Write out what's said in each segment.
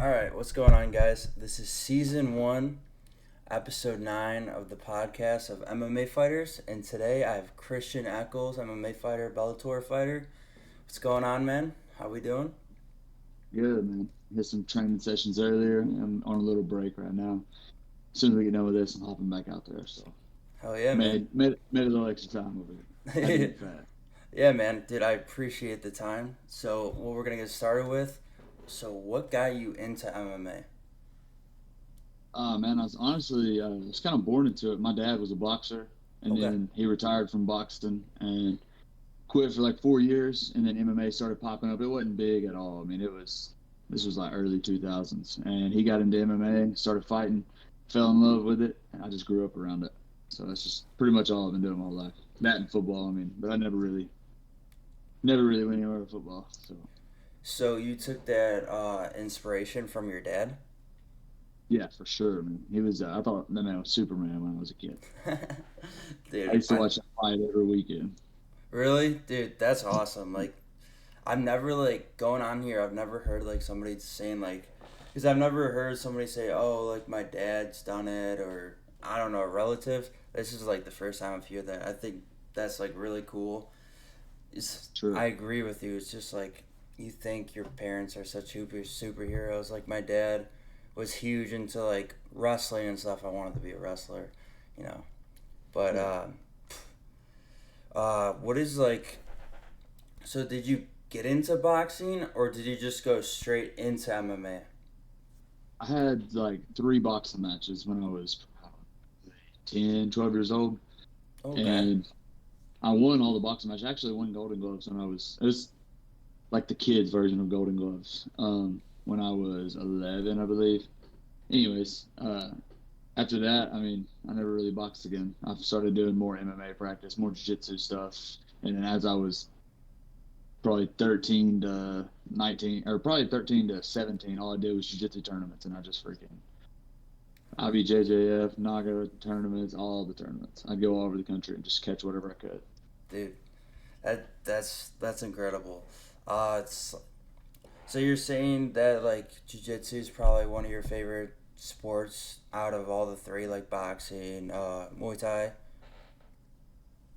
All right, what's going on, guys? This is season 1, episode 9 of the podcast of MMA fighters, and today I have Christian Echols, MMA fighter, Bellator fighter. What's going on, man? How we doing? Good, man. Had some training sessions earlier. I'm on a little break right now. As soon as we get done with this, I'm hopping back out there. So Hell yeah, man. made a little extra time over it. Had to eat fast. Yeah, man. Dude, I appreciate the time. So, what we're gonna get started with. So, what got you into MMA? Man, I was honestly was kind of born into it. My dad was a boxer, and Okay. then he retired from boxing and quit for like 4 years, and then MMA started popping up. It wasn't big at all. I mean, this was like early 2000s, and he got into MMA, started fighting, fell in love with it, and I just grew up around it. So that's just pretty much all I've been doing my whole life. That and football, I mean, but I never really went anywhere with football. So So, you took that inspiration from your dad? yeah, for sure. I mean, he was. I thought that man was Superman when I was a kid. I Dude, used to watch that fight every weekend. really? Dude, that's awesome. Like, I've never like going on here. I've never heard like somebody saying like, because I've never heard somebody say, "Oh, like my dad's done it," or I don't know, a relative. This is like the first time I've heard that. I think that's like really cool. I True. agree with you. It's just like you think your parents are such superheroes. Like my dad was huge into like wrestling and stuff. I wanted to be a wrestler, you know. But Yeah. what is like so did you get into boxing or did you just go straight into MMA? I had like three boxing matches when I was 10, 12 years old, Okay. and I won all the boxing matches. I actually won Golden Gloves when I was. It was like the kids' version of Golden Gloves. When I was 11, I believe. Anyways, after that, I mean, I never really boxed again. I started doing more MMA practice, more jiu-jitsu stuff, and then as I was probably 13 to 19, or probably 13 to 17, all I did was jiu-jitsu tournaments, and I just freaking IBJJF, NAGA tournaments, all the tournaments. I'd go all over the country and just catch whatever I could. Dude, that's incredible. It's so you're saying that like jiu-jitsu is probably one of your favorite sports out of all the three, like boxing, Muay Thai.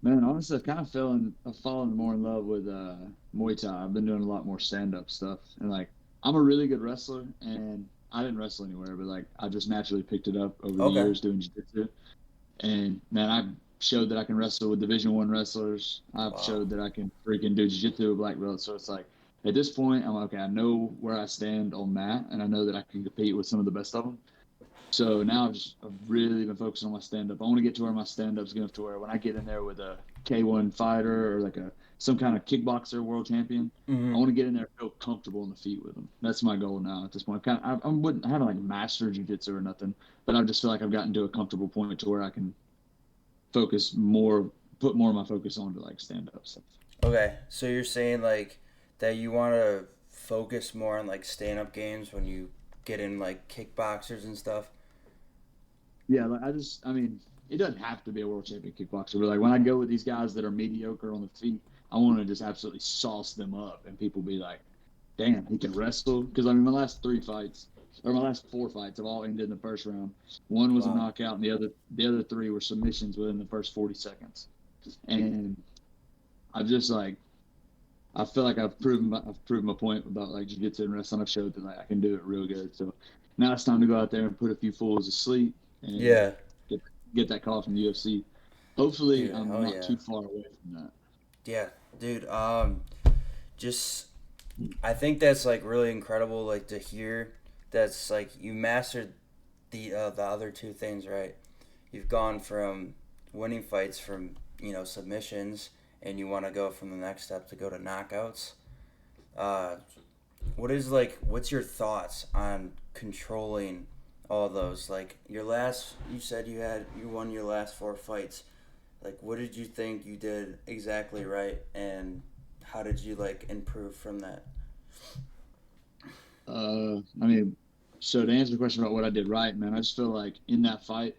Man, honestly, I've fallen more in love with Muay Thai. I've been doing a lot more stand-up stuff, and like I'm a really good wrestler, and I didn't wrestle anywhere, but like I just naturally picked it up over the Okay. years doing jiu-jitsu. And man, I showed that I can wrestle with Division One wrestlers. I've Wow. showed that I can freaking do jiu-jitsu with black belts. So it's like at this point, I'm like, okay. I know where I stand on that, and I know that I can compete with some of the best of them. So now I've really been focusing on my stand up. I want to get to where my stand up's good enough to where when I get in there with a K1 fighter or like a some kind of kickboxer world champion, I Mm-hmm. want to get in there and feel comfortable in the feet with them. That's my goal now at this point. I haven't like mastered jiu-jitsu or nothing, but I just feel like I've gotten to a comfortable point to where I can focus more, put more of my focus onto like stand up stuff. Okay, so you're saying like that you want to focus more on like stand-up games when you get in like kickboxers and stuff. Yeah, like I mean, it doesn't have to be a world champion kickboxer, but like when I go with these guys that are mediocre on the feet, I want to just absolutely sauce them up, and people be like, "Damn, he can wrestle." Because I mean, my last three fights, or my last four fights, have all ended in the first round. One was a Wow. knockout, and the other three were submissions within the first 40 seconds. And I just like I feel like I've proven my point about like jiu-jitsu and wrestling. I've showed that like I can do it real good. So now it's time to go out there and put a few fools to sleep and Yeah, get get that call from the UFC. Hopefully, dude. I'm Oh not yeah. too far away from that. Yeah, dude. Just I think that's like really incredible, like to hear. That's like you mastered the other two things, right? You've gone from winning fights from submissions, and you want to go from the next step to go to knockouts. Uh, what's your thoughts on controlling all those? Like you said you won your last four fights. Like, what did you think you did exactly right, and how did you like improve from that? I mean, so to answer the question about what I did right, man, I just feel like in that fight.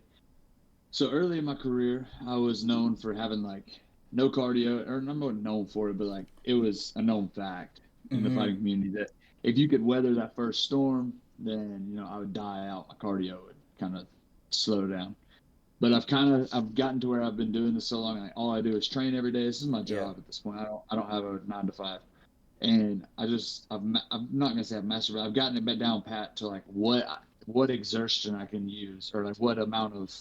So early in my career, I was known for having like no cardio, or I'm not known for it, but like it was a known fact in the Mm-hmm. fighting community that if you could weather that first storm, then I would die out. My cardio would kind of slow down. But I've gotten to where I've been doing this so long. Like, all I do is train every day. This is my Yeah. job at this point. I don't have a 9 to 5, and I'm not gonna say I've mastered it. I've gotten it down pat to like what exertion I can use, or like what amount of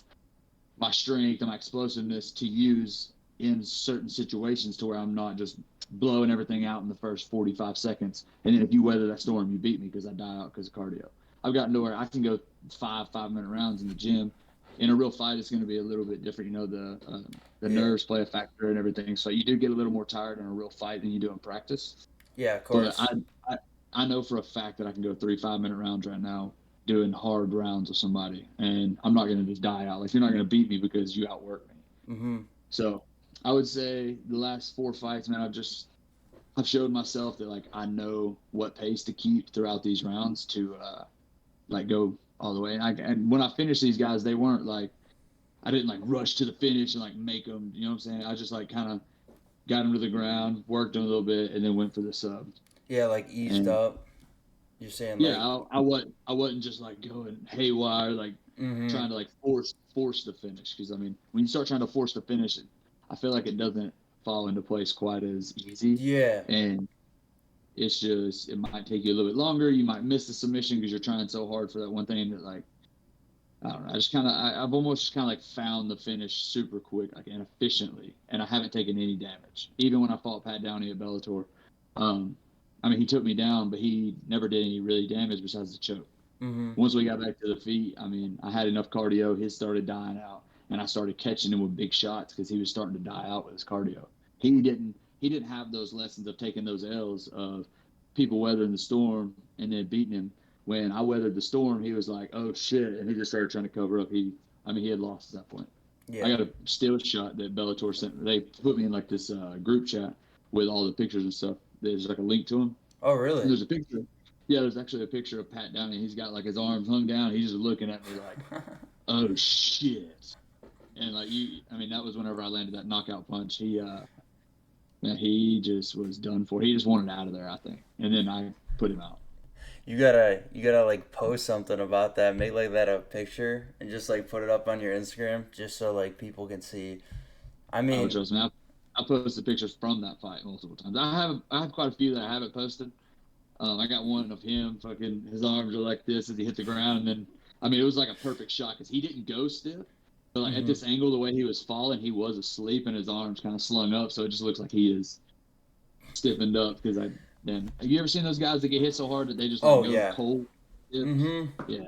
my strength and my explosiveness to use in certain situations, to where I'm not just blowing everything out in the first 45 seconds. And then if you weather that storm, you beat me because I die out because of cardio. I've gotten to where I can go 5-minute rounds in the gym. In a real fight, it's going to be a little bit different. The nerves play a factor and everything. So you do get a little more tired in a real fight than you do in practice. Yeah, of But course. I know for a fact that I can go 3 5-minute rounds right now, doing hard rounds with somebody, and I'm not going to just die out. Like, you're not going to beat me because you outwork me. Mm-hmm. So I would say the last 4 fights, man, I've showed myself that like I know what pace to keep throughout these rounds to like go all the way. And when I finished these guys, they weren't like, I didn't like rush to the finish and like make them. You know what I'm saying? I just like kind of got them to the ground, worked them a little bit, and then went for the sub. Yeah, like eased And up. You're saying yeah, like. I wasn't just like going haywire, like Mm-hmm. trying to like force the finish. Because I mean, when you start trying to force the finish, I feel like it doesn't fall into place quite as easy, Yeah. and it might take you a little bit longer. You might miss the submission because you're trying so hard for that one thing that, like, I don't know. I've almost just kind of like found the finish super quick, like, and efficiently, and I haven't taken any damage. Even when I fought Pat Downey at Bellator, um, I mean, he took me down, but he never did any really damage besides the choke. Mm-hmm. Once we got back to the feet, I mean, I had enough cardio. His started dying out, and I started catching him with big shots because he was starting to die out with his cardio. He didn't have those lessons of taking those L's of people weathering the storm and then beating him. When I weathered the storm, he was like, "Oh shit," and he just started trying to cover up. He had lost at that point. I Yeah. got a still shot that Bellator sent. They put me in like this group chat with all the pictures and stuff. There's like a link to them. Oh, And really? there's a picture. Yeah, there's actually a picture of Pat Downey. He's got like his arms hung down. He's just looking at me like, "Oh shit!" And like I mean, that was whenever I landed that knockout punch. Man, he just was done for. He just wanted out of there, I think. And then I put him out. You gotta like post something about that. Make like that a picture and just like put it up on your Instagram, just so like people can see. I Oh, mean, trust me, I posted pictures from that fight multiple times. I have quite a few that I haven't posted. I got one of him, fucking, his arms are like this as he hit the ground, and then, I mean, it was like a perfect shot because he didn't go stiff, but like at mm-hmm. this angle, the way he was falling, he was asleep, and his arms kind of slung up, so it just looks like he is stiffened up. Because then, have you ever seen those guys that get hit so hard that they just like Oh go yeah. cold? Yep. Mm-hmm. Yeah,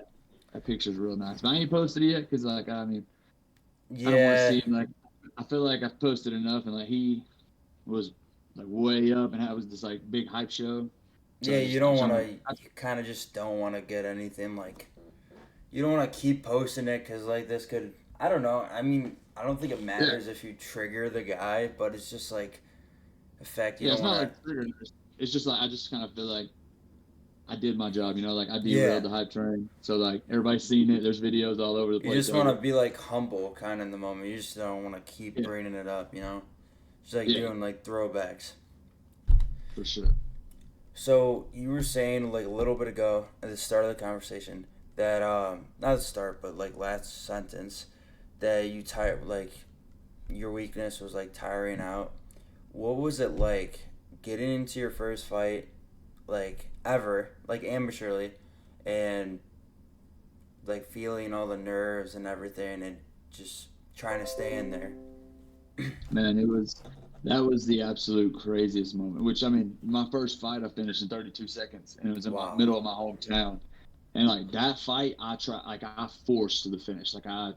that picture's real nice. But I ain't posted it yet because, like, I mean, I don't want to Yeah. see him like. I feel like I've posted enough, and like he was like way up, and that was this like big hype show. So Yeah. You I don't just want don't. to. You kind of just don't want to get anything like. You don't want to keep posting it because like this could. I don't know. I mean, I don't think it Yeah, matters if you trigger the guy, but it's just like effect. You yeah. don't It's not want to. like triggering. It's just like I just kind of feel like I did my job. Like I Yeah. derailed the hype train. So like everybody's seen it. There's videos all over the You place just of want to it. be like humble, kind of in the moment. You just don't want to keep Yeah, bringing it up. You know. Just like yeah, doing like throwbacks. for sure. So you were saying like a little bit ago at the start of the conversation that not the start but like last sentence that you tired like your weakness was like tiring out. What was it like getting into your first fight like ever like amateurly and like feeling all the nerves and everything and just trying to stay in there? Man, that was the absolute craziest moment. Which, I mean, my first fight I finished in 32 seconds, and it was in my Wow. middle of my hometown. And like that fight, I forced to the finish. Like I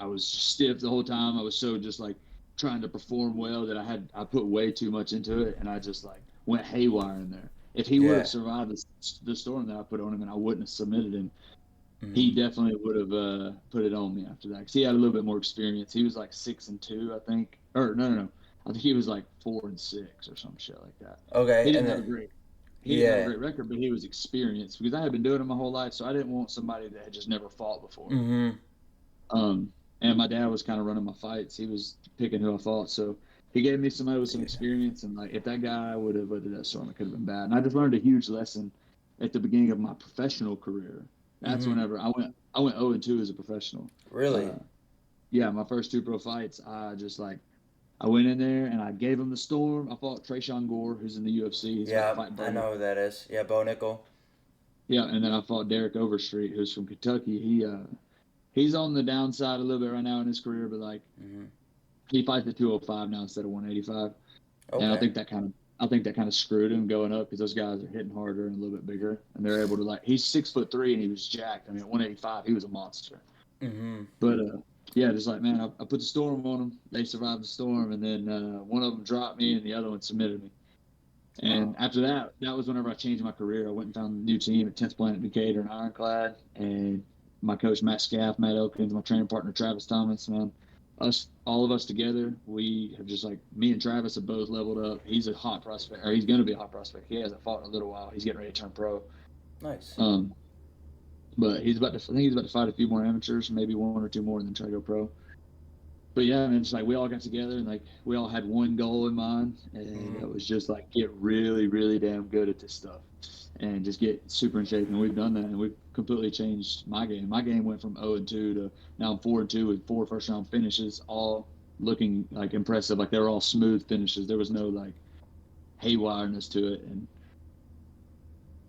was stiff the whole time. I was so just like trying to perform well that I put way too much into it, and I just like went haywire in there. If he would have Yeah. survived the storm that I put on him, and I wouldn't have submitted him, he Mm-hmm. definitely would have put it on me after that. Because he had a little bit more experience. He was like 6-2, I think. Or no. I think he was like 4-6 or some shit like that. He Okay, and didn't have a then great he didn't have a yeah. great record, but he was experienced because I had been doing it my whole life, so I didn't want somebody that had just never fought before. Mm-hmm. And my dad was kind of running my fights. He was picking who I fought, so he gave me somebody with some experience. And like, if that guy would have weathered that storm, it could have been bad. And I just learned a huge lesson at the beginning of my professional career. That's whenever I went 0-2 as a professional. Really? Yeah, my first 2 pro fights, I went in there and I gave him the storm. I fought Trayshawn Gore, who's in the UFC. He's about to Yeah, fight I Bo. know who that is. Yeah, Bo Nickel. Yeah, and then I fought Derek Overstreet, who's from Kentucky. He's on the downside a little bit right now in his career, but like he fights at 205 now instead of 185. And Okay. I think that kind of screwed him going up because those guys are hitting harder and a little bit bigger, and they're able to like. He's 6'3" and he was jacked. I mean, at 185, he was a monster. But yeah, just like man, I put the storm on them. They survived the storm, and then one of them dropped me, and the other one submitted me. And after that, that was whenever I changed my career. I went and found a new team at 10th Planet Decatur and Ironclad, and my coach Matt Scaff, Matt Elkins, my training partner Travis Thomas, man, all of us together, we have just like me and Travis have both leveled up. He's a hot prospect, or he's going to be a hot prospect. He hasn't fought in a little while. He's getting ready to turn pro. Nice. But I think he's about to fight a few more amateurs, maybe 1 or 2 more, and then try to go pro. But yeah, man, it's like we all got together and like we all had one goal in mind, and it was just like get really, really damn good at this stuff, and just get super in shape. And we've done that, and we've completely changed my game. My game went from 0-2 to now I'm 4-2 with 4 first-round finishes, all looking like impressive. Like they were all smooth finishes. There was no like haywireness to it, and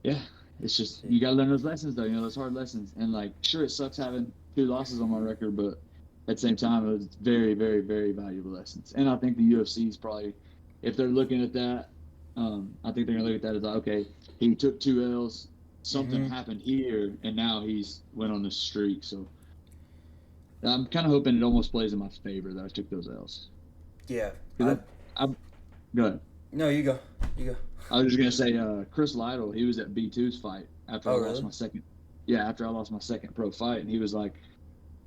yeah, it's just you got to learn those lessons though. You know, those hard lessons, and like sure it sucks having 2 losses on my record, but at the same time, it was very, very, very valuable lessons. And I think the UFC is probably, if they're looking at that, I think they're going to look at that as like, okay, he took 2 L's, something happened here, and now he's went on this streak. So I'm kind of hoping it almost plays in my favor that I took those L's. Yeah. Go ahead. No, you go. You go. I was just going to say, Chris Lytle, he was at B2's fight after I lost my second. Yeah, after I lost my second pro fight, and he was like,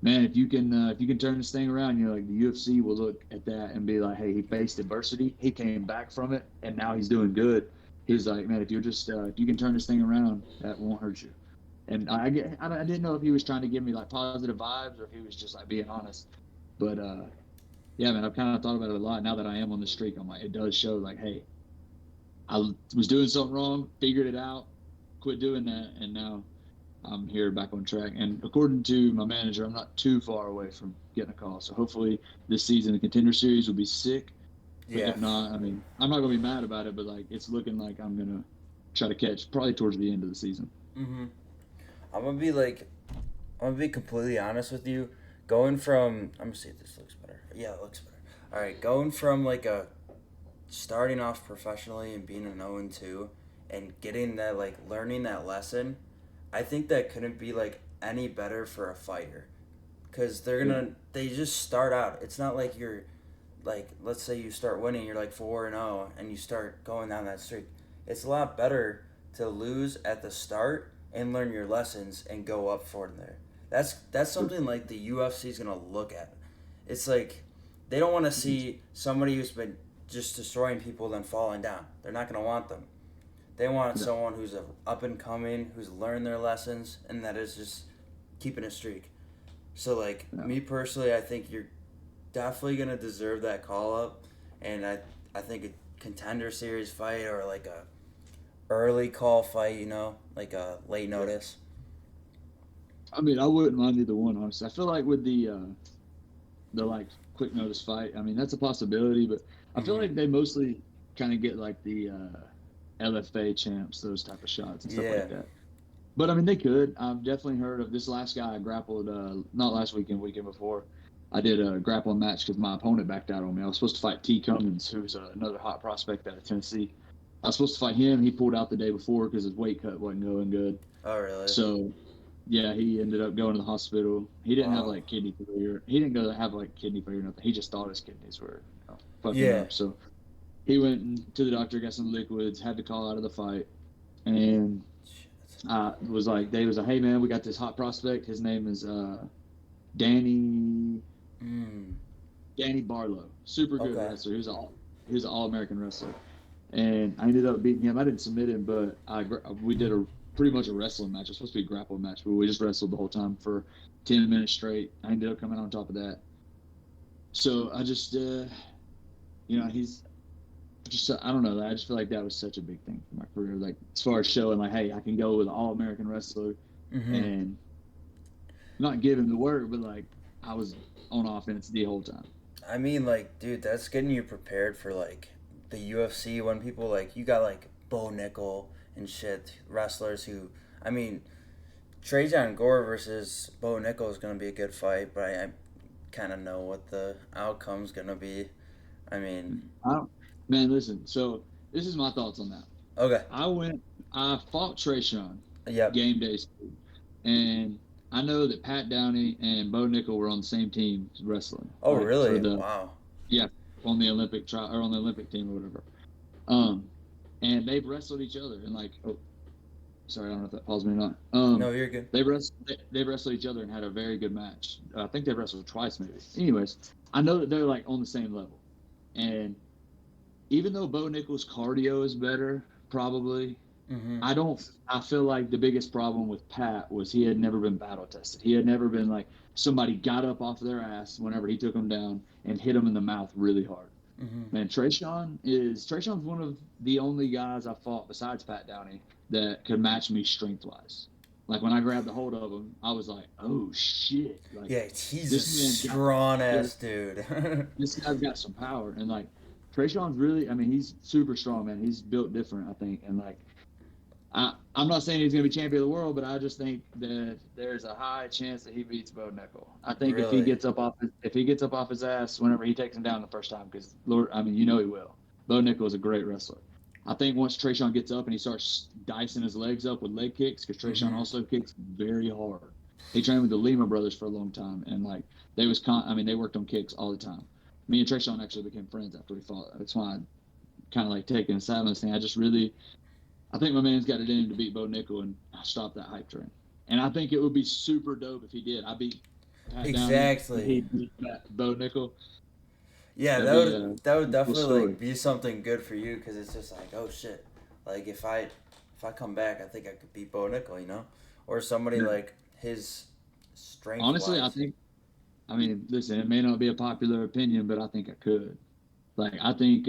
man, if you can turn this thing around, you know, like the UFC will look at that and be like, hey, he faced adversity, he came back from it, and now he's doing good. He's like, man, if you can turn this thing around, that won't hurt you. And I didn't know if he was trying to give me like positive vibes or if he was just like being honest. But yeah, man, I've kind of thought about it a lot now that I am on the streak. I'm like, it does show like, hey, I was doing something wrong, figured it out, quit doing that, and now I'm here back on track. And according to my manager, I'm not too far away from getting a call. So hopefully this season, the Contender Series will be sick. But if not, I mean, I'm not going to be mad about it, but like it's looking like I'm going to try to catch probably towards the end of the season. I'm going to be completely honest with you. Going from, I'm going to see if this looks better. Yeah, it looks better. All right, going from like starting off professionally and being an 0-2 and getting that, like learning that lesson, I think that couldn't be like any better for a fighter, because they just start out. It's not like you're like, let's say you start winning, you're like 4-0 and you start going down that streak. It's a lot better to lose at the start and learn your lessons and go up from there. That's something like the UFC is gonna look at. It's like they don't want to see somebody who's been just destroying people then falling down. They're not gonna want them. They want someone who's up and coming, who's learned their lessons, and that is just keeping a streak. So, like, me personally, I think you're definitely going to deserve that call-up. And I think a Contender Series fight or, like, a early call fight, you know, like a late notice. I mean, I wouldn't mind either one, honestly. I feel like with the like, quick notice fight, I mean, that's a possibility. But I feel like they mostly kind of get, like, the LFA champs, those type of shots and stuff like that. But I mean, they could. I've definitely heard of this last guy I grappled, not last weekend before. I did a grappling match because my opponent backed out on me. I was supposed to fight T. Cummins, who's another hot prospect out of Tennessee. I was supposed to fight him. He pulled out the day before because his weight cut wasn't going good. Oh, really? So, yeah, he ended up going to the hospital. He didn't have like kidney failure. He didn't go to have like kidney failure or nothing. He just thought his kidneys were fucking up. So he went to the doctor, got some liquids, had to call out of the fight, and was like, hey man, we got this hot prospect. His name is Danny Barlow, super good wrestler. He was an All-American wrestler, and I ended up beating him. I didn't submit him, but we did pretty much a wrestling match. It was supposed to be a grappling match, but we just wrestled the whole time for 10 minutes straight. I ended up coming on top of that. So I just, you know, just I don't know. I just feel like that was such a big thing for my career. Like as far as showing like, hey, I can go with an All-American wrestler Mm-hmm. and not give him the work, but like I was on offense the whole time. I mean, like, dude, that's getting you prepared for like the UFC when people like you got like Bo Nickel and shit wrestlers who, I mean, Trajan Gore versus Bo Nickel is gonna be a good fight, but I kind of know what the outcome's gonna be. I mean, I don't, man, listen. So this is my thoughts on that. okay, I went, I fought Trayshawn yep. game day, and I know that Pat Downey and Bo Nickel were on the same team wrestling, Oh, like for really? the Wow. yeah on the Olympic trial or on the Olympic team or whatever. Um, and they've wrestled each other and like oh sorry I don't know if that paused me or not. No, you're good. They wrestled each other and had a very good match. I think they wrestled twice maybe. Anyways, I know that they're like on the same level, and even though Bo Nickel's cardio is better, probably Mm-hmm. I don't. I feel like the biggest problem with Pat was he had never been battle tested. He had never been like somebody got up off their ass whenever he took him down and hit him in the mouth really hard. Mm-hmm. Man, Trayshawn's one of the only guys I fought besides Pat Downey that could match me strength wise. Like when I grabbed a hold of him, I was like, "Oh shit!" Like Yeah, he's a this man's got strong yeah, ass dude. this guy's got some power, and like Trayshawn's really, I mean, he's super strong, man. He's built different, I think, and like I'm not saying he's going to be champion of the world, but I just think that there's a high chance that he beats Bo Nickel. I think Really? if he gets up off his ass whenever he takes him down the first time, because Lord, I mean, you know he will. Bo Nickel is a great wrestler. I think once Trayshawn gets up and he starts dicing his legs up with leg kicks, because Trayshawn Mm-hmm. also kicks very hard. He trained with the Lima brothers for a long time, and like I mean, they worked on kicks all the time. Me and Trayshawn actually became friends after we fought. That's why I kind of like taking a side on this thing. I think my man's got it in him to beat Bo Nickel and stop that hype train. And I think it would be super dope if he did. I beat Pat Downey and Exactly. he beat Bo Nickel. Yeah, That'd be that would a cool definitely story. like be something good for you because it's just like, oh shit, like if I come back, I think I could beat Bo Nickel, or somebody Yeah. like his strength Honestly, wise. I mean, listen, it may not be a popular opinion, but I think I could. Like, I think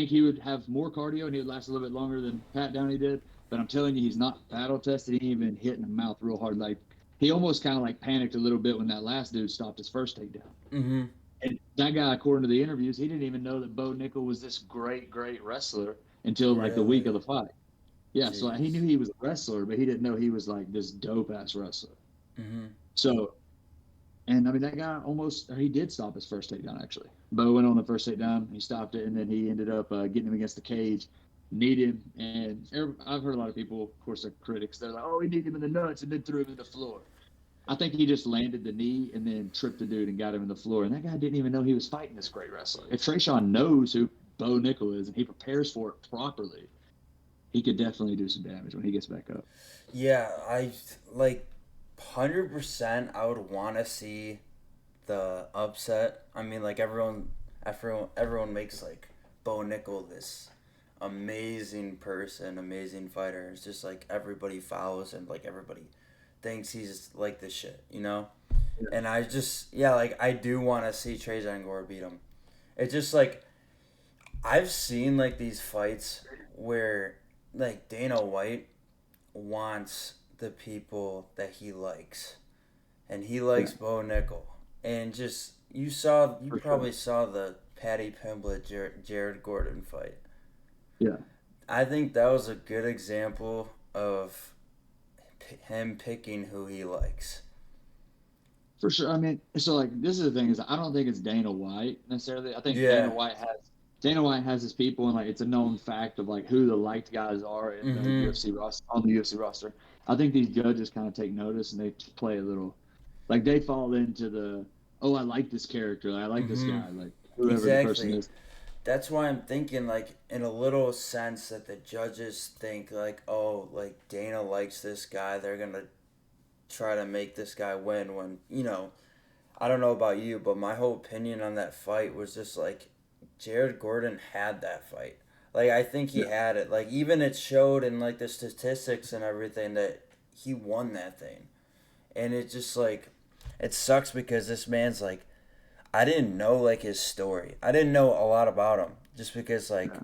he would have more cardio and he would last a little bit longer than Pat Downey did. But I'm telling you, he's not battle tested. He ain't even hitting the mouth real hard. Like, he almost kind of like panicked a little bit when that last dude stopped his first takedown. Mm-hmm. And that guy, according to the interviews, he didn't even know that Bo Nickel was this great, great wrestler until like the week Really? of the fight. Yeah, so like, he Jeez. knew he was a wrestler, but he didn't know he was like this dope ass wrestler. Mm-hmm. So, and I mean, that guy he did stop his first takedown actually. Bo went on the first takedown, he stopped it, and then he ended up getting him against the cage, kneed him. And I've heard a lot of people, of course, they're critics. They're like, oh, he kneed him in the nuts and then threw him in the floor. I think he just landed the knee and then tripped the dude and got him in the floor. And that guy didn't even know he was fighting this great wrestler. If Trayshawn knows who Bo Nickel is and he prepares for it properly, he could definitely do some damage when he gets back up. Yeah, I like 100%. I would want to see the upset. I mean, like everyone makes like Bo Nickel this amazing person, amazing fighter. It's just like everybody follows him, like everybody thinks he's like this shit. Yeah. And I just yeah, like I do want to see Trajan Gore beat him. It's just like I've seen like these fights where like Dana White wants the people that he likes, and he Yeah, likes Bo Nickel, and just you for sure. probably saw the Patty Pimblett Jared Gordon fight. Yeah, I think that was a good example of him picking who he likes. for sure. I mean, so like this is the thing is I don't think it's Dana White necessarily. I think Yeah. Dana White has his people, and like it's a known fact of like who the liked guys are in the Mm-hmm. UFC roster on the UFC roster. I think these judges kind of take notice and they play a little, like they fall into the oh I like this character, I like this Mm-hmm. guy, like whoever the person Exactly. is. That's why I'm thinking like in a little sense that the judges think like, oh, like Dana likes this guy, they're gonna try to make this guy win when I don't know about you, but my whole opinion on that fight was just like Jared Gordon had that fight. Like I think he Yeah, had it. Like even it showed in like the statistics and everything that he won that thing. And it just like it sucks because this man's like I didn't know like his story. I didn't know a lot about him. just because like Yeah.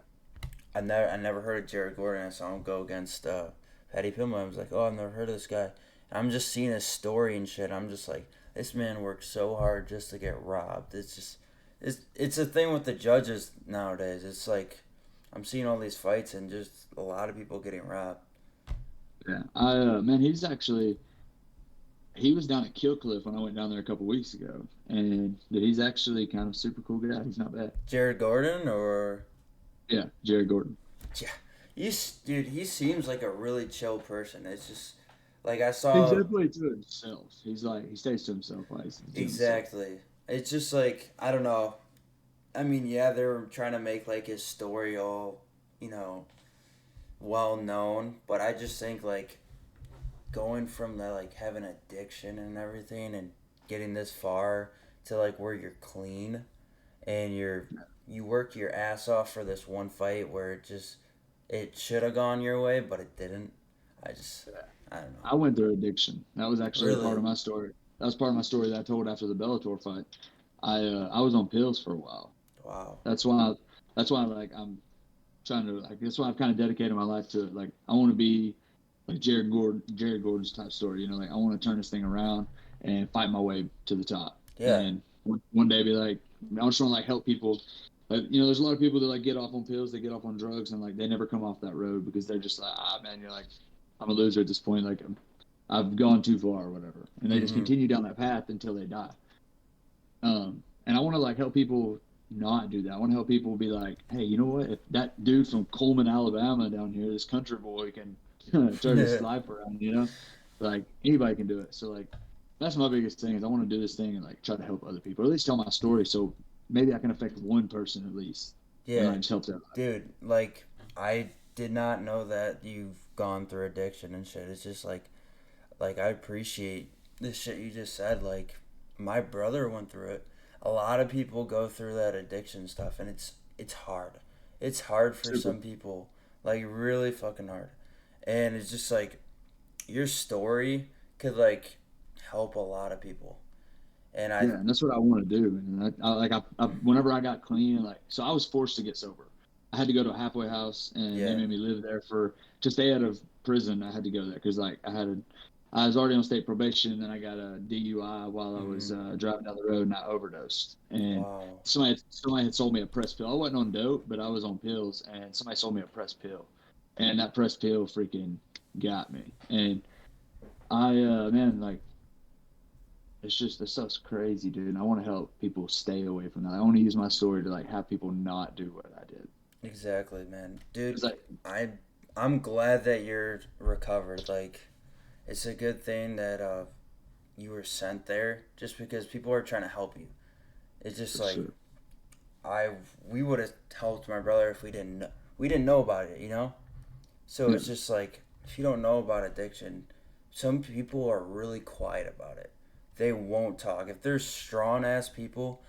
I never heard of Jared Gordon. I saw him go against Patty Pimblett. I was like, oh, I've never heard of this guy. And I'm just seeing his story and shit. I'm just like, this man worked so hard just to get robbed. It's a thing with the judges nowadays. It's like I'm seeing all these fights and just a lot of people getting robbed. Yeah. Man, he was down at Killcliff when I went down there a couple weeks ago, and he's actually kind of super cool guy. He's not bad. Jared Gordon or Yeah, Jared Gordon. yeah, dude. He seems like a really chill person. It's just like I He's saw definitely to himself. He's like he stays to himself. Like he's to himself. exactly. It's just like I don't know. I mean, yeah, they were trying to make like his story all, you know, well known, but I just think like going from the like having addiction and everything and getting this far to like where you're clean and you work your ass off for this one fight where it should have gone your way, but it didn't. I just I don't know. I went through addiction. That was actually part Really? of my story. That was part of my story that I told after the Bellator fight. I was on pills for a while. Wow. That's why like I'm trying to like that's why I've kind of dedicated my life to it. Like I want to be like Jared Gordon's type story. You know, like I want to turn this thing around and fight my way to the top. Yeah. And one day be like, I just want to like help people. Like, you know, there's a lot of people that like get off on pills, they get off on drugs, and like they never come off that road because they're just like, man, you're like, I'm a loser at this point. Like I've gone too far or whatever, and they just Mhm. continue down that path until they die. And I want to like help people not do that. I want to help people be like, hey, you know what? If that dude from Coleman, Alabama down here, this country boy can turn his life around, you know, like anybody can do it. So like, that's my biggest thing is I want to do this thing and like try to help other people, or at least tell my story. So maybe I can affect one person at least and Yeah. like just help them. Dude, like I did not know that you've gone through addiction and shit. It's just like I appreciate this shit you just said. Like my brother went through it. A lot of people go through that addiction stuff and it's hard. It's hard for Super. some people. Like really fucking hard. And it's just like your story could like help a lot of people. And I Yeah, and that's what I want to do. And whenever I got clean, like, so I was forced to get sober. I had to go to a halfway house, and they yeah. made me live there for to stay out of prison. I had to go there because like I was already on state probation, and then I got a DUI while I was Mhm. driving down the road, and I overdosed. And Wow. somebody had sold me a press pill. I wasn't on dope, but I was on pills, and somebody sold me a press pill, and that press pill freaking got me. And man, like it's just this stuff's crazy, dude. And I want to help people stay away from that. I want to use my story to like have people not do what I did. Exactly, man. It's Dude, like, I I'm glad that you're recovered. Like it's a good thing that you were sent there just because people are trying to help you. It's just for like sure. I we would have helped my brother if we didn't know about it, you know? So Yeah, it's just like if you don't know about addiction, some people are really quiet about it. They won't talk. If they're strong ass people,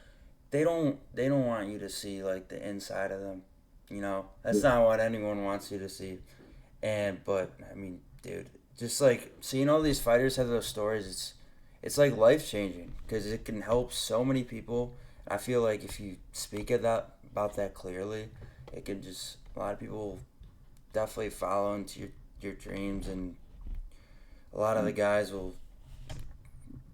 they don't want you to see like the inside of them. You know? That's yeah, not what anyone wants you to see. And but I mean, dude, just like seeing all these fighters have those stories, it's like life changing because it can help so many people. I feel like if you speak about that clearly, it can just a lot of people definitely follow into your dreams, and a lot of the guys will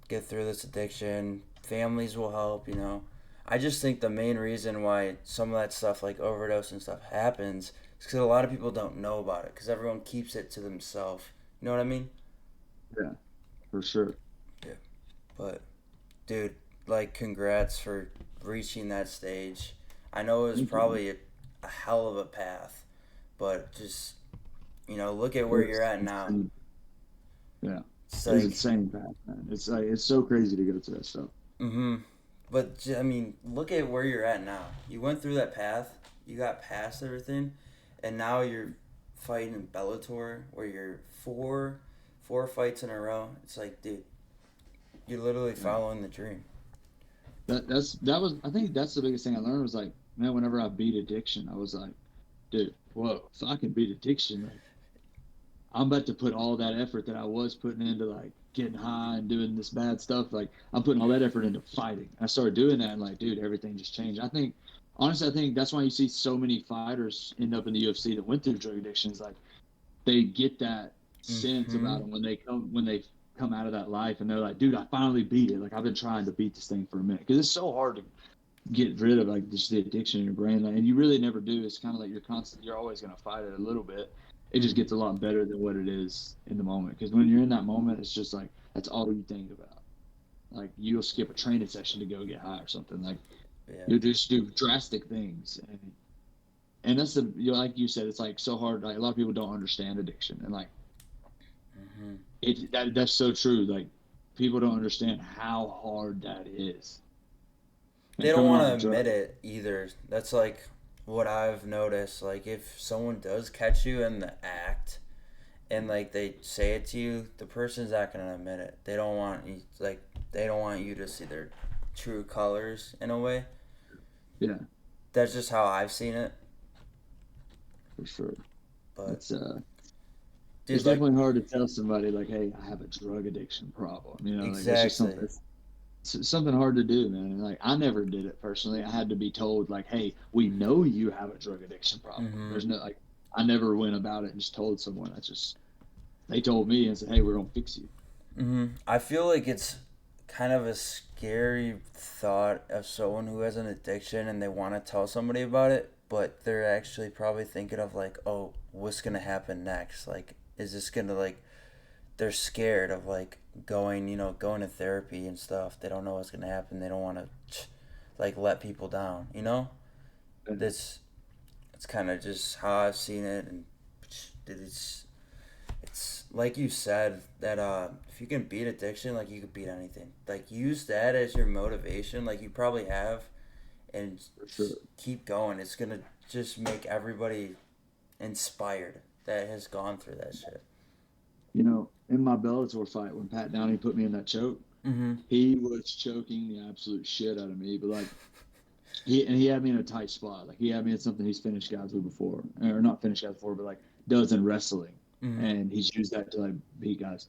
get through this addiction. Families will help, you know. I just think the main reason why some of that stuff like overdose and stuff happens is because a lot of people don't know about it because everyone keeps it to themselves. You know what I mean? yeah, for sure. Yeah. But dude, like congrats for reaching that stage. I know it was Thank you. probably a hell of a path, but just look at It where you're was at now. insane. Yeah, It's it was like, insane, man. It's like it's so crazy to go through that stuff. mm-hmm. But I mean, look at where you're at now. You went through that path. You got past everything, and now you're fighting in Bellator, where you're four fights in a row. It's like, dude, you're literally Yeah. following the dream. That was I think that's the biggest thing I learned was like, man, whenever I beat addiction, I was like, dude, whoa, if I can beat addiction, like I'm about to put all that effort that I was putting into like getting high and doing this bad stuff. Like I'm putting all that effort into fighting. I started doing that and like, dude, everything just changed. I think honestly, I think that's why you see so many fighters end up in the UFC that went through drug addictions. Like they get that sense Mm-hmm. about them when they come out of that life, and they're like, dude, I finally beat it. Like I've been trying to beat this thing for a minute because it's so hard to get rid of like just the addiction in your brain, like, and you really never do. It's kind of like you're always going to fight it a little bit. It just Mm-hmm. gets a lot better than what it is in the moment, because when you're in that moment, it's just like that's all you think about. Like you'll skip a training session to go get high or something. Like Yeah. you'll just do drastic things, and that's the, you know, like you said, it's like so hard. Like a lot of people don't understand addiction, and like Mm-hmm. that's so true. Like people don't understand how hard that is. They And don't coming want off to a drug. admit it either. That's like what I've noticed. Like if someone does catch you in the act and like they say it to you, the person's not gonna admit it. They don't want you like they don't want you to see their true colors in a way. Yeah, That's just how I've seen it. for sure. But It's dude, it's like definitely hard to tell somebody like, hey, I have a drug addiction problem. You know, like that's just exactly. something. It's something hard to do, man. And like I never did it personally. I had to be told like, hey, we know you have a drug addiction problem. Mm-hmm. There's no like, I never went about it and just told someone. I just they told me and said, hey, we're gonna fix you. Mm-hmm. I feel like it's kind of a scary thought of someone who has an addiction and they want to tell somebody about it, but they're actually probably thinking of like, oh, what's gonna happen next? Like, is this gonna like? They're scared of like going, going to therapy and stuff. They don't know what's gonna happen. They don't want to like let people down. This it's kind of just how I've seen it, and it's like you said that if you can beat addiction, like you could beat anything. Like use that as your motivation, like you probably have, and For just sure. keep going. It's gonna just make everybody inspired that has gone through that shit. You know, in my Bellator fight when Pat Downey put me in that choke, Mm-hmm. he was choking the absolute shit out of me. But like he had me in a tight spot. Like he had me in something he's finished guys with before, or not finished guys before, but like does in wrestling, Mm-hmm. and he's used that to like beat guys.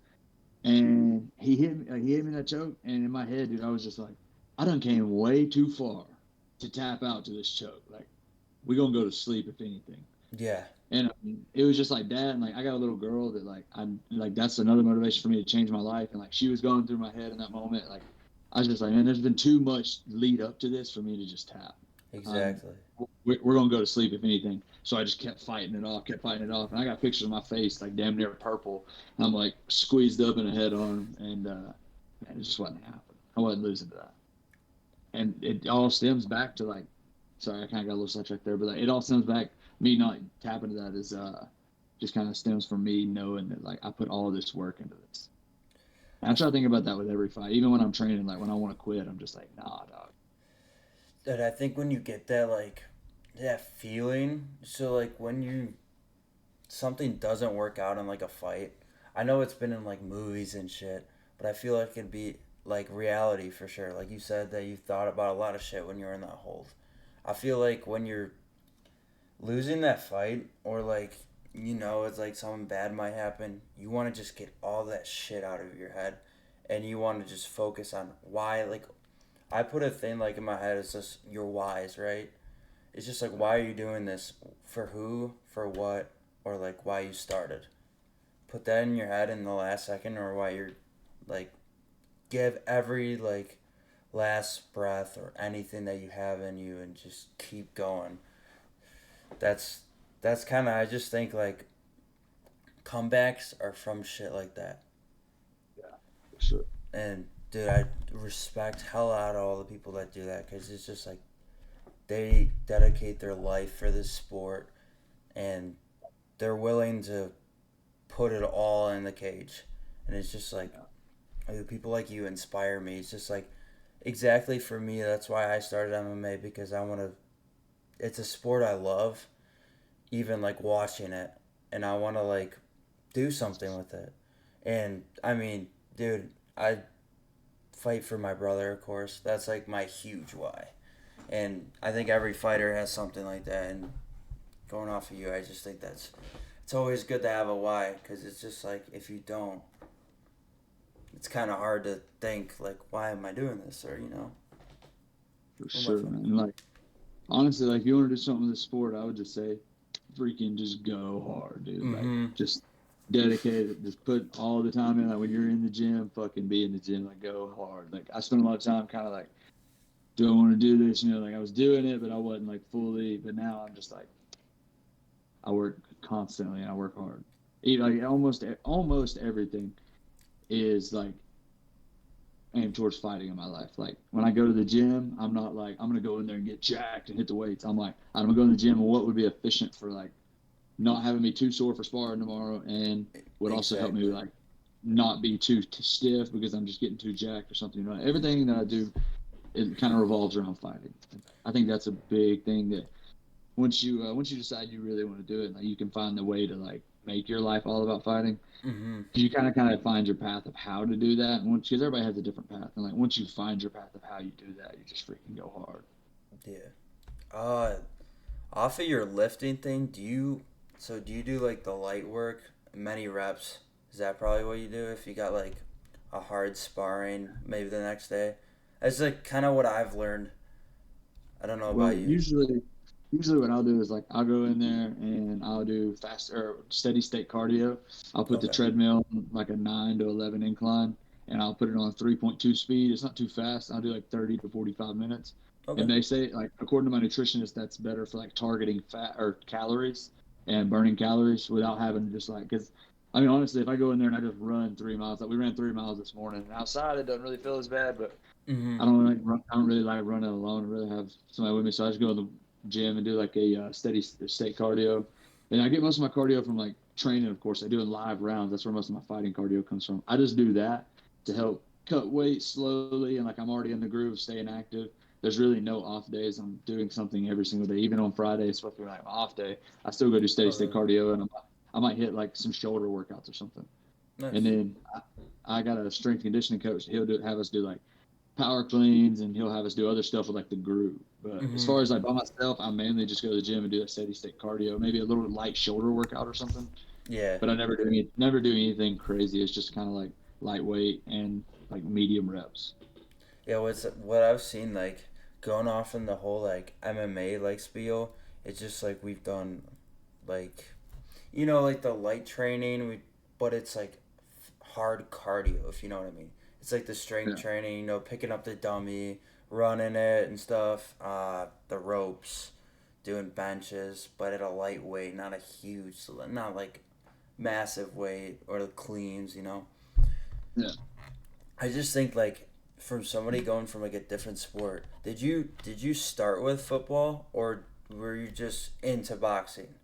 And he hit me, like he hit me in that choke, and in my head, dude, I was just like, I done came way too far to tap out to this choke. Like we gonna go to sleep if anything. Yeah. And it was just like that. And like I got a little girl that like I'm like that's another motivation for me to change my life. And like she was going through my head in that moment. Like I was just like, man, there's been too much lead up to this for me to just tap. Um, Exactly. we're gonna go to sleep if anything. So I just kept fighting it off, kept fighting it off, and I got pictures of my face like damn near purple. And I'm like squeezed up in a head on, and man, it just wasn't happening. I wasn't losing to that. And it all stems back to like, sorry, I kind of got a little sidetracked there, but like, it all stems back. Me not tapping to that is just kind of stems from me knowing that like I put all of this work into this. And I try to think about that with every fight, even when I'm training. Like when I want to quit, I'm just like, nah, dog. That I think when you get that like that feeling, so like when you something doesn't work out in like a fight, I know it's been in like movies and shit, but I feel like it'd be like reality for sure. Like you said that you thought about a lot of shit when you were in that hold. I feel like when you're losing that fight or like it's like something bad might happen, you want to just get all that shit out of your head and you want to just focus on why. Like I put a thing like in my head, it's just your whys, right? It's just like why are you doing this, for who, for what, or like why you started. Put that in your head in the last second, or why you're like give every like last breath or anything that you have in you and just keep going. That's kind of, I just think like comebacks are from shit like that. Yeah, for sure. And dude, I respect hell out of all the people that do that, because it's just like they dedicate their life for this sport and they're willing to put it all in the cage. And it's just like people like you inspire me. It's just like exactly for me. That's why I started MMA, because I want to. It's a sport I love, even like watching it, and I want to like do something with it. And I mean, dude, I fight for my brother, of course. That's like my huge why. And I think every fighter has something like that. And going off of you, I just think that's it's always good to have a why, because it's just like if you don't, it's kind of hard to think like why am I doing this, or For what am I sure, fighting man. And for? like honestly, like, if you want to do something with the sport, I would just say freaking just go hard, dude. Like, Mm-hmm. just dedicate it. Just put all the time in. Like, when you're in the gym, fucking be in the gym. Like, go hard. Like, I spent a lot of time kind of like, do I want to do this? You know, like, I was doing it, but I wasn't like fully. But now I'm just like, I work constantly and I work hard. Like, almost everything is like aimed towards fighting in my life. Like, when I go to the gym, I'm not like, I'm gonna go in there and get jacked and hit the weights. I'm like, I'm gonna go in the gym and what would be efficient for like not having me too sore for sparring tomorrow, and would also help me Exactly. like not be too stiff because I'm just getting too jacked or something. You know, everything that I do, it kind of revolves around fighting. I think that's a big thing that once you decide you really want to do it, like, you can find the way to like make your life all about fighting. Mm-hmm. Because you kind of find your path of how to do that, and because everybody has a different path, and like once you find your path of how you do that, you just freaking go hard. Yeah. Uh, Off of your lifting thing, do you do like the light work, many reps? Is that probably what you do if you got like a hard sparring maybe the next day? That's like kind of what I've learned. I don't know about Well, you. usually what I'll do is like I'll go in there and I'll do fast or steady state cardio. I'll put the Okay. treadmill on like a 9 to 11 incline, and I'll put it on 3.2 speed. It's not too fast. I'll do like 30 to 45 minutes. Okay. And they say, like, according to my nutritionist, that's better for like targeting fat or calories and burning calories without having to just like, because I mean, honestly, if I go in there and I just run 3 miles, like we ran 3 miles this morning, and outside it doesn't really feel as bad, but Mm-hmm. I don't really like running alone. I really have somebody with me, so I just go to the gym and do like a steady state cardio. And I get most of my cardio from like training. Of course, I do in live rounds. That's where most of my fighting cardio comes from. I just do that to help cut weight slowly, and like I'm already in the groove, staying active. There's really no off days. I'm doing something every single day. Even on Friday, it's supposed to be like my off day. I still go do steady Oh, state really? cardio, and I might hit like some shoulder workouts or something. And Nice. then I got a strength conditioning coach. Have us do like power cleans, and he'll have us do other stuff with like the group. But as Mm-hmm. far as like by myself, I mainly just go to the gym and do a steady state cardio, maybe a little light shoulder workout or something. Yeah. But I never do anything crazy. It's just kind of like lightweight and like medium reps. Yeah, what I've seen like going off in the whole like MMA like spiel, it's just like we've done like like the light training but it's like hard cardio if you know what I mean. It's like the strength Yeah. training, picking up the dummy, running it and stuff, the ropes, doing benches, but at a light weight, not a huge, not like massive weight or the cleans. Yeah. I just think like from somebody going from like a different sport, did you start with football or were you just into boxing?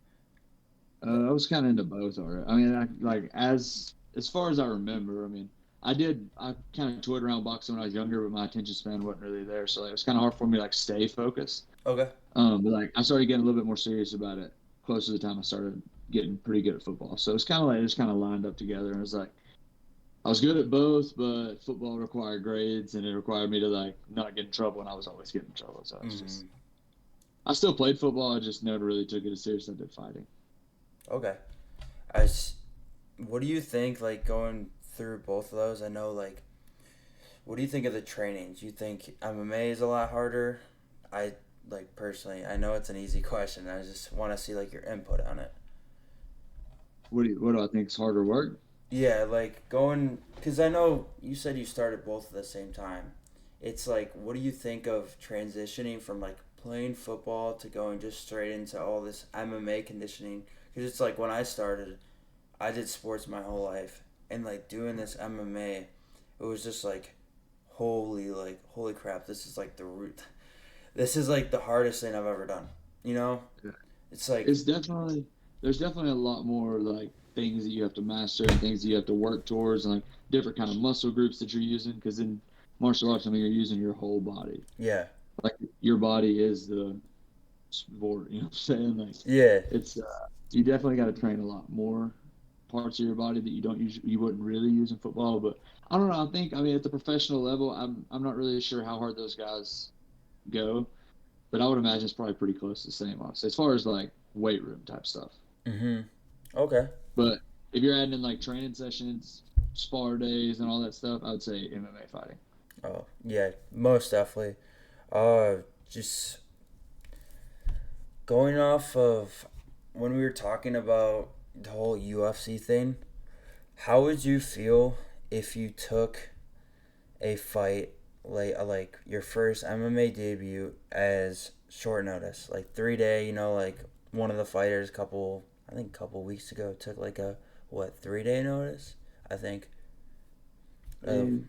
I was kind of into both already. I mean, like as far as I remember, I mean, I kind of toyed around boxing when I was younger, but my attention span wasn't really there, so like, it was kind of hard for me to like stay focused. Okay. But like I started getting a little bit more serious about it close to the time I started getting pretty good at football. So it's kind of like it just kind of lined up together, and it was like I was good at both, but football required grades, and it required me to like not get in trouble, and I was always getting in trouble. So it's just Mm-hmm. I still played football. I just never really took it as serious as I did fighting. Okay. I s- what do you think like going through both of those? I know like what do you think of the trainings? You think MMA is a lot harder? I like personally, I know it's an easy question. I just want to see like your input on it. What do I think is harder work? Yeah, like going because I know you said you started both at the same time. It's like, what do you think of transitioning from like playing football to going just straight into all this MMA conditioning? Because it's like when I started, I did sports my whole life, and like doing this MMA, it was just holy crap, this is like the root. This is like the hardest thing I've ever done. You know, Yeah. it's like, It's definitely there's definitely a lot more like things that you have to master and things that you have to work towards, and like different kind of muscle groups that you're using. Because in martial arts, I mean, you're using your whole body. yeah, Like your body is the sport. You know what I'm saying? Like yeah, it's you definitely got to train a lot more parts of your body that you wouldn't really use in football. But I don't know. I mean, at the professional level, I'm not really sure how hard those guys go, but I would imagine it's probably pretty close to the same, honestly, as far as like weight room type stuff. mm-hmm. Okay. But if you're adding in like training sessions, spar days, and all that stuff, I would say MMA fighting. Oh yeah, most definitely. Uh, just going off of when we were talking about the whole UFC thing, how would you feel if you took a fight like your first MMA debut as short notice, like 3 day? Like one of the fighters, I think a couple weeks ago, took like a what 3 day notice. I think. Of And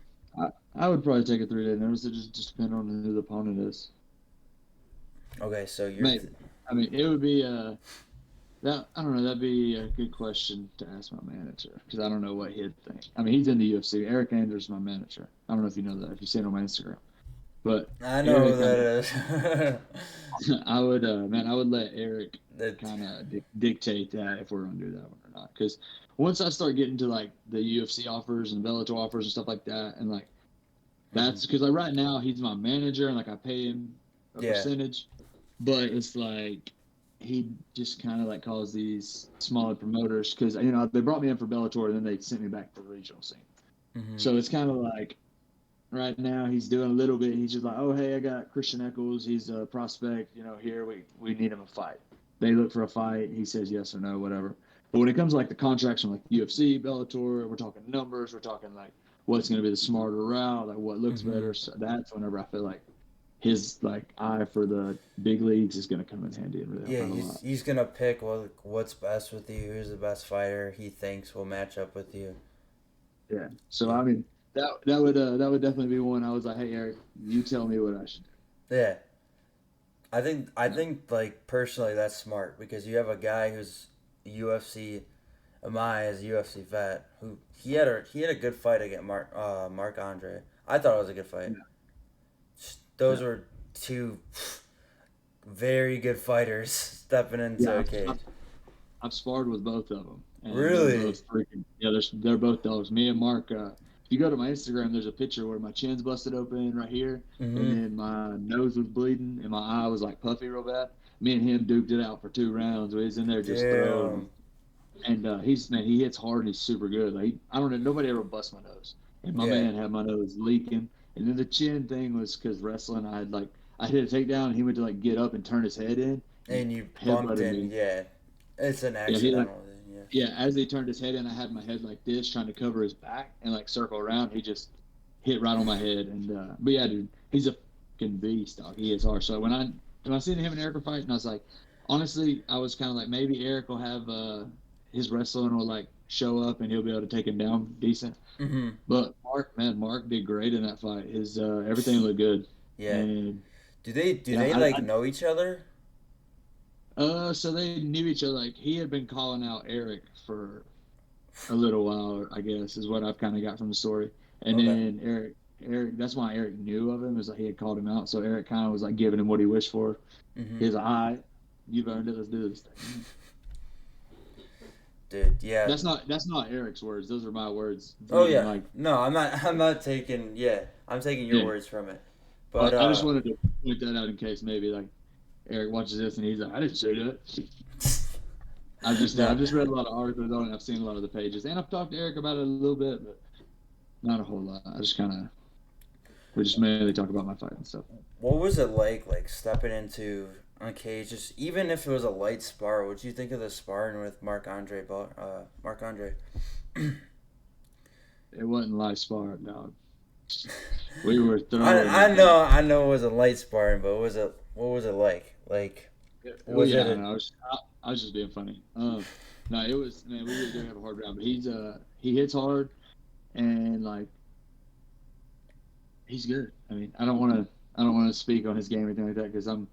I would probably take a 3 day notice. It just depend on who the opponent is. okay, so Maybe. I mean, it would be that I don't know. That'd be a good question to ask my manager because I don't know what he'd think. I mean, he's in the UFC. Eric Anders is my manager. I don't know if you know that. If you see it on my Instagram, but I know who Eric, that is. I would man, I would let Eric that kind of dictate that if we're gonna do that one or not. Because once I start getting to like the UFC offers and Bellator offers and stuff like that, and like that's because like right now he's my manager and like I pay him a yeah. percentage, but it's like he just kind of like calls these smaller promoters because they brought me in for Bellator and then they sent me back to the regional scene. Mm-hmm. So it's kind of like right now he's doing a little bit. He's just like, oh hey, I got Christian Echols. He's a prospect. Here we need him a fight. They look for a fight. He says yes or no, whatever. But when it comes to like the contracts from like UFC, Bellator, we're talking numbers. We're talking like what's going to be the smarter route, like what looks Mm-hmm. better. So that's whenever I feel like his like eye for the big leagues is going to come in handy and really Yeah, help out a lot. he's gonna pick what's best with you, who's the best fighter he thinks will match up with you. Yeah. So Yeah. I mean that would definitely be one. I was like, hey Eric, you tell me what I should do. Yeah. I Yeah. think like personally that's smart because you have a guy who's UFC Amai as a UFC vet who he had a good fight against Mark Andre. I thought it was a good fight. Yeah. Those Yeah. were two very good fighters stepping into Yeah. a cage. I've sparred with both of them, and they're Really? both freaking. Yeah, they're both dogs. Me and Mark. If you go to my Instagram, there's a picture where my chin's busted open right here, and Mm-hmm. then my nose was bleeding, and my eye was like puffy real bad. Me and him duked it out for 2 rounds. We was in there just throwing, Damn. and he hits hard and he's super good. Like I don't know, nobody ever bust my nose, and my Yeah. man had my nose leaking. And then the chin thing was because wrestling, I hit a takedown, and he went to like get up and turn his head in, and And you bumped headbutted in, me. yeah. It's an Yeah, he like accidental thing, yeah. yeah, as he turned his head in, I had my head like this, trying to cover his back and like circle around. He just hit right on my head, and but yeah, dude, he's a fucking beast, dog. He is hard. So when I seen him and Eric fight, and I was like, honestly, I was kind of like maybe Eric will have his wrestling will like show up and he'll be able to take him down decent. Mm-hmm. But Mark did great in that fight. His everything looked good, Yeah. and Do yeah, they like know each other? so they knew each other. Like he had been calling out Eric for a little while, I guess, is what I've kind of got from the story. And Okay. then Eric, that's why Eric knew of him, is like he had called him out. So Eric kind of was like giving him what he wished for. Mm-hmm. He's like, all right, you've earned it. Let's do this thing. Dude, yeah. That's not Eric's words. Those are my words. Oh Being yeah. like, No, I'm not taking yeah. I'm taking your yeah. words from it. I, But I just wanted to point that out in case maybe like Eric watches this and he's like, I didn't say that. no. I've just read a lot of articles on it. I've seen a lot of the pages, and I've talked to Eric about it a little bit, but not a whole lot. I just kind of we just mainly talk about my fight and stuff. What was it like stepping into a cage? Just even if it was a light spar, what'd you think of the sparring with Mark Andre? It wasn't live spar, dog. We were I throwing I like know I know it was a light sparring, but what was it like? Like oh was yeah, it I a know. I was just being funny. No, it was man. We really do have a hard round, but he hits hard and like he's good. I mean, I don't want to speak on his game or anything like that because I'm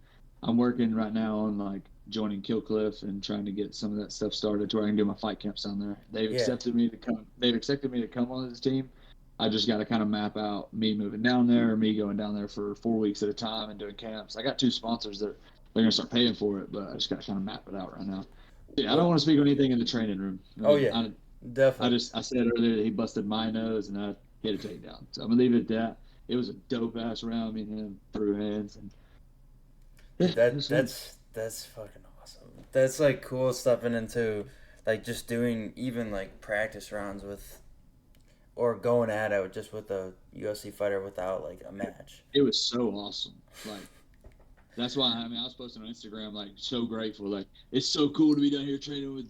working right now on like joining Killcliff and trying to get some of that stuff started to where I can do my fight camps down there. They've yeah. accepted me to come. They've accepted me to come on this team. I just got to kind of map out me moving down there, or me going down there for 4 weeks at a time and doing camps. I got two sponsors that they're gonna start paying for it, but I just got to kind of map it out right now. Yeah, I don't What want to speak on anything in the training room. I oh mean, yeah. Definitely. I said earlier that he busted my nose and I hit a takedown. So I'm gonna leave it at that. It was a dope ass round. Me and him threw hands and yeah, Dude, it was fun. that's fucking awesome. That's like cool stepping into like just doing even like practice rounds with or going at it just with a UFC fighter without like a match. It was so awesome. Like That's why, I mean, I was posting on Instagram, like, so grateful. Like, it's so cool to be down here training with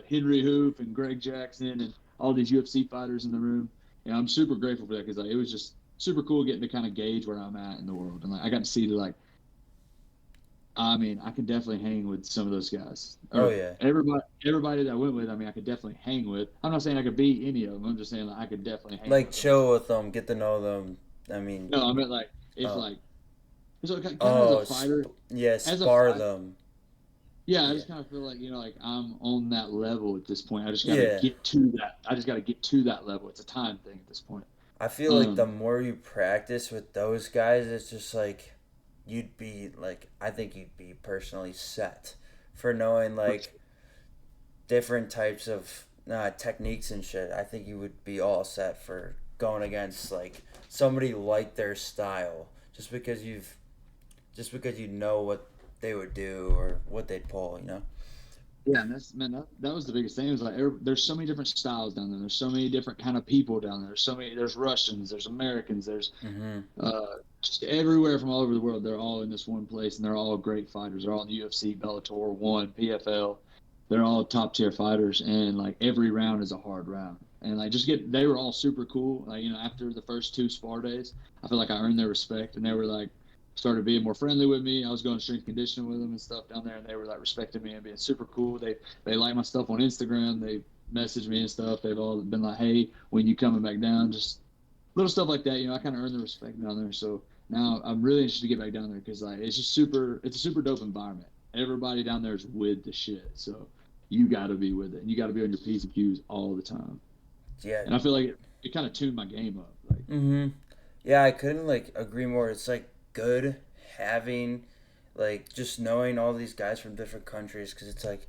Henry Hoop and Greg Jackson and all these UFC fighters in the room. And I'm super grateful for that because, like, it was just super cool getting to kind of gauge where I'm at in the world. And, like, I got to see, like, I mean, I can definitely hang with some of those guys. Oh Or yeah. everybody that I went with, I mean, I could definitely hang with. I'm not saying I could beat any of them. I'm just saying, like, I could definitely hang Like with them. chill with them, get to know them. I mean, No, I meant, like, if, oh, like, so kind of as a oh, fighter, yeah, as a spar fighter, them. yeah, I Yeah, just kind of feel like, like I'm on that level at this point. I just got to yeah. get to that. I just got to get to that level. It's a time thing at this point. I feel like the Um, more you practice with those guys, it's just like you'd be like I think you'd be personally set for knowing for, like different types of techniques and shit. I think you would be all set for going against like somebody like their style just because you know what they would do or what they'd pull, you know. yeah, and that's man, that was the biggest thing. It was like there's so many different styles down there. There's so many different kind of people down there. There's so many. There's Russians. There's Americans. There's Mhm. just everywhere from all over the world. They're all in this one place, and they're all great fighters. They're all in the UFC, Bellator, One, PFL. They're all top tier fighters, and like every round is a hard round. And like they were all super cool. Like after the first two spar days, I feel like I earned their respect, and they were like started being more friendly with me. I was going strength conditioning with them and stuff down there, and they were like respecting me and being super cool. They like my stuff on Instagram. They message me and stuff. They've all been like, "Hey, when you coming back down?" Just little stuff like that. I kind of earned the respect down there. So now I'm really interested to get back down there because like it's just super. It's a super dope environment. Everybody down there is with the shit. So you got to be with it. You got to be on your P's and Q's all the time. Yeah. And I feel like it kind of tuned my game up. Like, Mhm. Yeah, I couldn't like agree more. It's like good having like just knowing all these guys from different countries because it's like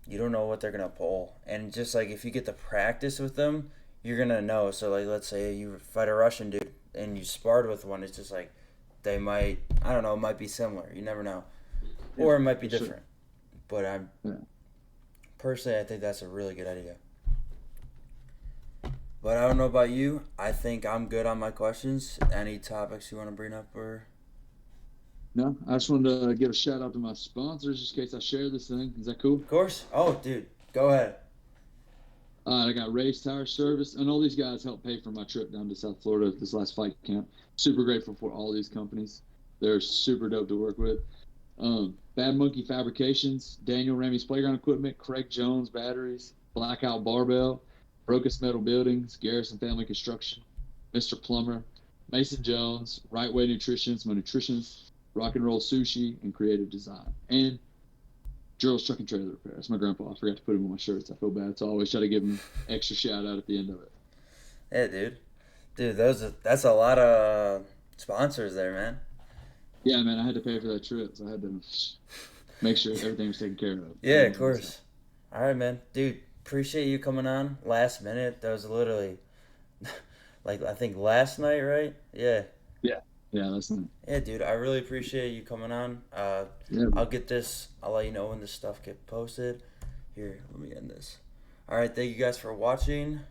you don't know what they're gonna pull, and just like if you get to practice with them, you're gonna know. So like let's say you fight a Russian dude and you sparred with one, it's just like they might I don't know, it might be similar. You never know, yeah, or it might be for sure. different. But I'm Yeah. personally I think that's a really good idea. But I don't know about you. I think I'm good on my questions. Any topics you want to bring up or? No, I just wanted to give a shout out to my sponsors just in case I share this thing. Is that cool? Of course. Oh, dude, go ahead. I got Ray's Tire Service, and all these guys helped pay for my trip down to South Florida this last fight camp. Super grateful for all these companies. They're super dope to work with. Bad Monkey Fabrications, Daniel Ramey's Playground Equipment, Craig Jones Batteries, Blackout Barbell, Brocus Metal Buildings, Garrison Family Construction, Mr. Plumber, Mason Jones, Right Way Nutritions, my nutritionist, Rock and Roll Sushi, and Creative Design. And Gerald's Truck and Trailer Repair. That's my grandpa. I forgot to put him on my shirts. I feel bad. So I always try to give him extra shout out at the end of it. Yeah, dude, that's a lot of sponsors there, man. Yeah, man, I had to pay for that trip, so I had to make sure everything was taken care of. Yeah, of course. All right, man, dude. Appreciate you coming on last minute. That was literally like I think last night, right? Yeah. Yeah, yeah, that's not. Yeah, dude. I really appreciate you coming on. Yeah, I'll get this. I'll let you know when this stuff get posted. Here, let me end this. All right, thank you guys for watching.